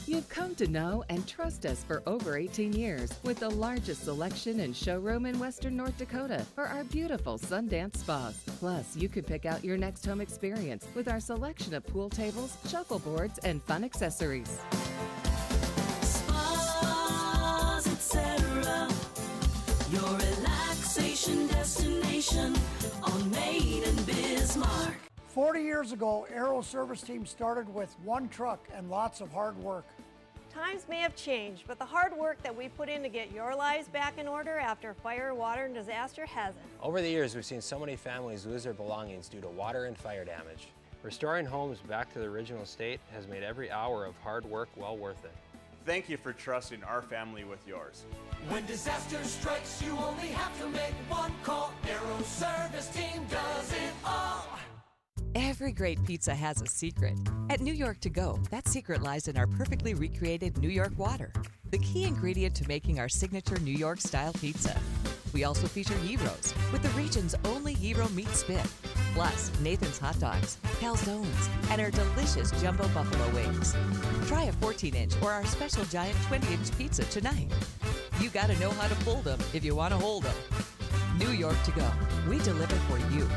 You've come to know and trust us for over 18 years with the largest selection and showroom in Western North Dakota for our beautiful Sundance spas. Plus, you can pick out your next home experience with our selection of pool tables, shuffleboards, and fun accessories. Spas, etc. Your relaxation destination on Main and Bismarck. 40 years ago, Aero Service Team started with one truck and lots of hard work. Times may have changed, but the hard work that we put in to get your lives back in order after fire, water, and disaster hasn't. Over the years, we've seen so many families lose their belongings due to water and fire damage. Restoring homes back to the original state has made every hour of hard work well worth it. Thank you for trusting our family with yours. When disaster strikes, you only have to make one call. Aero Service Team does it all. Every great pizza has a secret. At New York To Go, that secret lies in our perfectly recreated New York water, the key ingredient to making our signature New York style pizza. We also feature gyros with the region's only gyro meat spit, plus Nathan's hot dogs, calzones, and our delicious jumbo buffalo wings. Try a 14-inch or our special giant 20-inch pizza tonight. You gotta know how to fold them if you want to hold them. New York To Go, we deliver for you.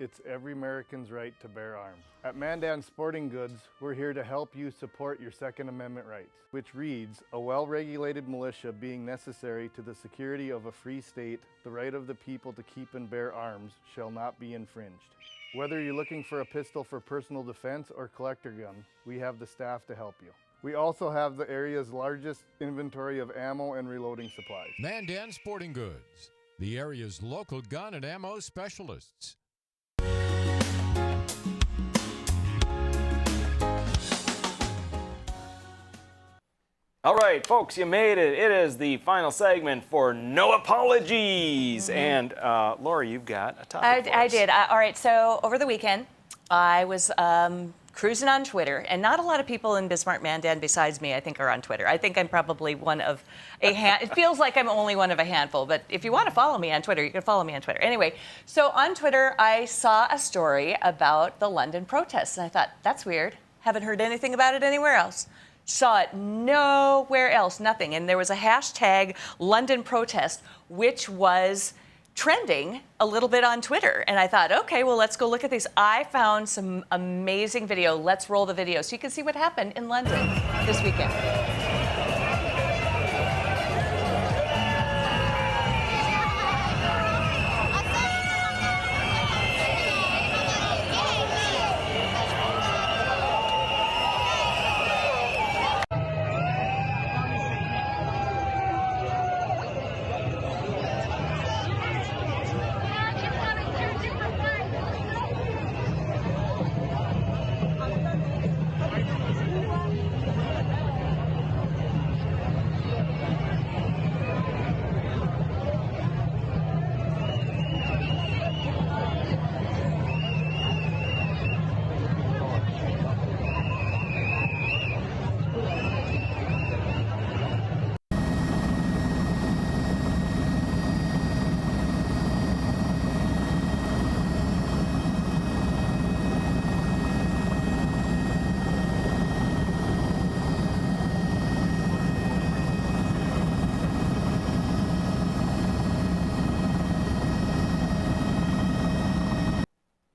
It's every American's right to bear arms. At Mandan Sporting Goods, we're here to help you support your Second Amendment rights, which reads, a well-regulated militia being necessary to the security of a free state, the right of the people to keep and bear arms shall not be infringed. Whether you're looking for a pistol for personal defense or collector gun, we have the staff to help you. We also have the area's largest inventory of ammo and reloading supplies. Mandan Sporting Goods, the area's local gun and ammo specialists. All right, folks, you made it. It is the final segment for No Apologies. And Lori, you've got a topic for us. I did. All right, so over the weekend, I was cruising on Twitter, and not a lot of people in Bismarck Mandan besides me, I think, are on Twitter. I think I'm probably one of a it feels like I'm only one of a handful, but if you want to follow me on Twitter, you can follow me on Twitter. Anyway, so on Twitter, I saw a story about the London protests, and I thought, that's weird. Haven't heard anything about it anywhere else. Saw it nowhere else, nothing. And there was a hashtag London protest, which was trending a little bit on Twitter. And I thought, okay, well, let's go look at these. I found some amazing video. Let's roll the video so you can see what happened in London this weekend.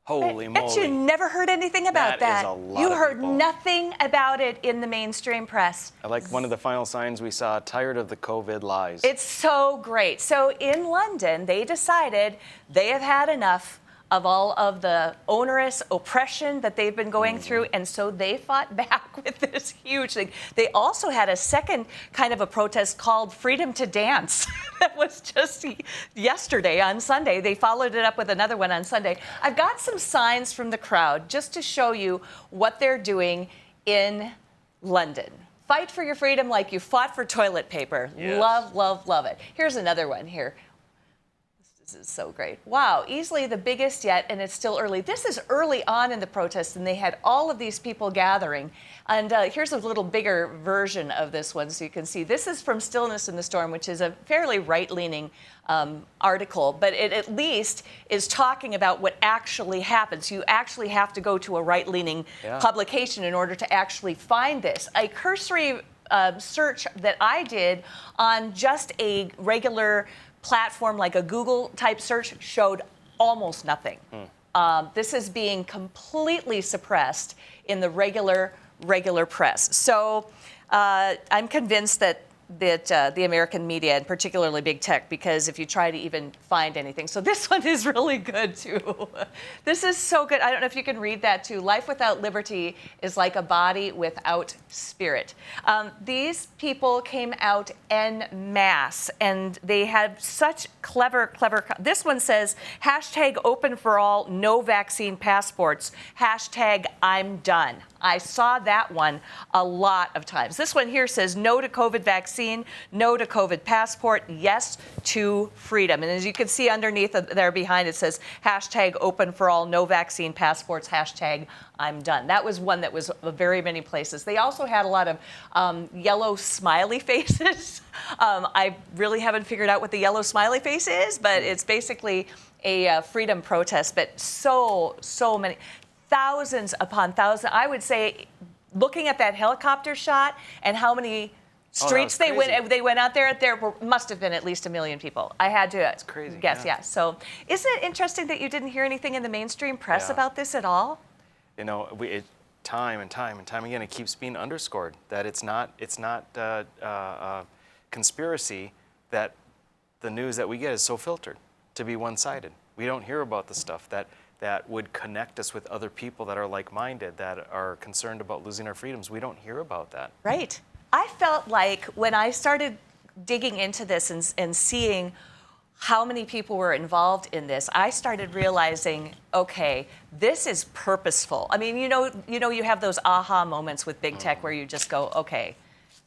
Holy moly. Bet you never heard anything about that. That is a lot You of heard people. nothing about it in the mainstream press. I like one of the final signs we saw, tired of the COVID lies. It's so great. So in London, they decided they have had enough of all of the onerous oppression that they've been going through, and so they fought back with this huge thing. They also had a second kind of a protest called Freedom to Dance. That was just yesterday on Sunday. They followed it up with another one on Sunday. I've got some signs from the crowd just to show you what they're doing in London. Fight for your freedom like you fought for toilet paper. Yes. Love, love, love it. Here's another one here. This is so great. Wow, easily the biggest yet, and it's still early. This is early on in the protest, and they had all of these people gathering. And here's a little bigger version of this one so you can see. This is from Stillness in the Storm, which is a fairly right-leaning article, but it at least is talking about what actually happens. You actually have to go to a right-leaning publication in order to actually find this. A cursory search that I did on just a regular platform like a Google type search showed almost nothing. This is being completely suppressed in the regular press. So I'm convinced that the American media, and particularly big tech, because if you try to even find anything. So this one is really good too. This is so good. I don't know if you can read that too. Life without liberty is like a body without spirit. These people came out en masse, and they had such clever. This one says, hashtag open for all, no vaccine passports, hashtag I'm done. I saw that one a lot of times. This one here says no to COVID vaccine, no to COVID passport, yes to freedom. And as you can see underneath there behind it says hashtag open for all, no vaccine passports, hashtag I'm done. That was one that was very many places. They also had a lot of yellow smiley faces. I really haven't figured out what the yellow smiley face is, but it's basically a freedom protest. But so many. Thousands upon thousands. I would say, looking at that helicopter shot and how many streets. They went out there. Must have been at least 1 million people. I had to guess. Yeah. So, isn't it interesting that you didn't hear anything in the mainstream press about this at all? You know, time and time again, it keeps being underscored that it's not conspiracy, that the news that we get is so filtered to be one-sided. We don't hear about the stuff that would connect us with other people that are like-minded, that are concerned about losing our freedoms. We don't hear about that. Right. I felt like when I started digging into this and seeing how many people were involved in this, I started realizing, okay, this is purposeful. I mean, you know, you have those aha moments with big tech where you just go, okay,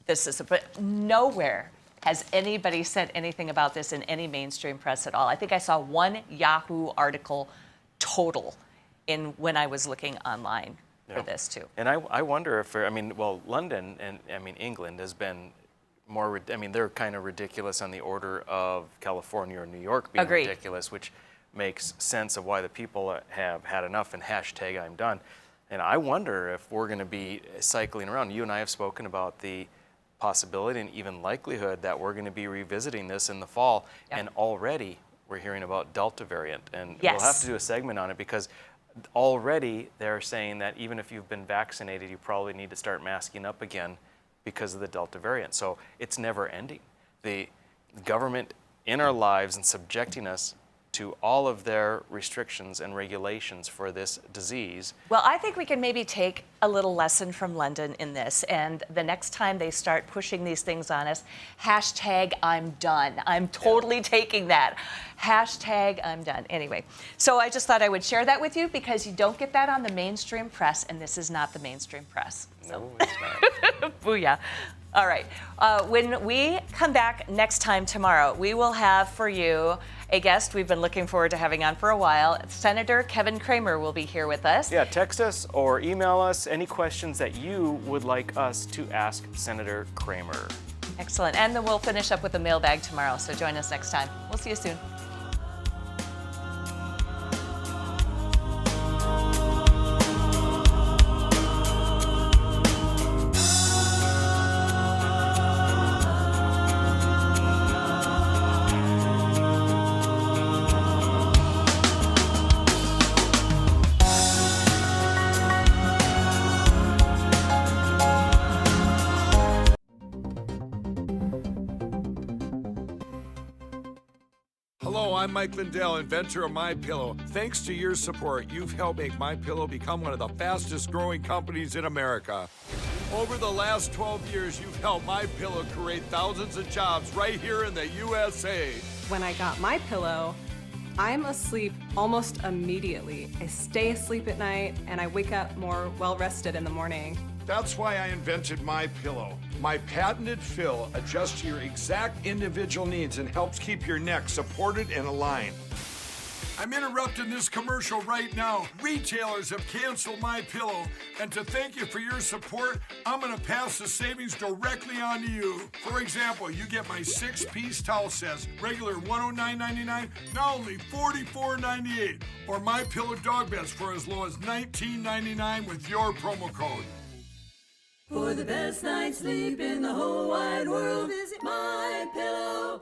this is, but nowhere has anybody said anything about this in any mainstream press at all. I think I saw one Yahoo article total when I was looking online for this too. And I wonder if, London and England has been more, they're kind of ridiculous on the order of California or New York being ridiculous, which makes sense of why the people have had enough and hashtag I'm done. And I wonder if we're going to be cycling around. You and I have spoken about the possibility and even likelihood that we're going to be revisiting this in the fall, and already we're hearing about Delta variant, and we'll have to do a segment on it because already they're saying that even if you've been vaccinated, you probably need to start masking up again because of the Delta variant. So it's never ending. The government in our lives and subjecting us to all of their restrictions and regulations for this disease. Well, I think we can maybe take a little lesson from London in this, and the next time they start pushing these things on us, hashtag I'm done. I'm totally taking that. Hashtag I'm done. Anyway, so I just thought I would share that with you because you don't get that on the mainstream press, and this is not the mainstream press. So. No, it's not. Booyah. All right. When we come back next time tomorrow, we will have for you a guest we've been looking forward to having on for a while. Senator Kevin Kramer will be here with us. Yeah, text us or email us any questions that you would like us to ask Senator Kramer. Excellent. And then we'll finish up with a mailbag tomorrow, so join us next time. We'll see you soon. I'm Mike Lindell, inventor of MyPillow. Thanks to your support, you've helped make MyPillow become one of the fastest growing companies in America. Over the last 12 years, you've helped MyPillow create thousands of jobs right here in the USA. When I got MyPillow, I'm asleep almost immediately. I stay asleep at night and I wake up more well-rested in the morning. That's why I invented MyPillow. My patented fill adjusts to your exact individual needs and helps keep your neck supported and aligned. I'm interrupting this commercial right now. Retailers have canceled MyPillow, and to thank you for your support, I'm going to pass the savings directly on to you. For example, you get my 6-piece towel sets, regular $109.99, now only $44.98, or MyPillow dog beds for as low as $19.99 with your promo code. For the best night's sleep in the whole wide world, visit mypillow.com.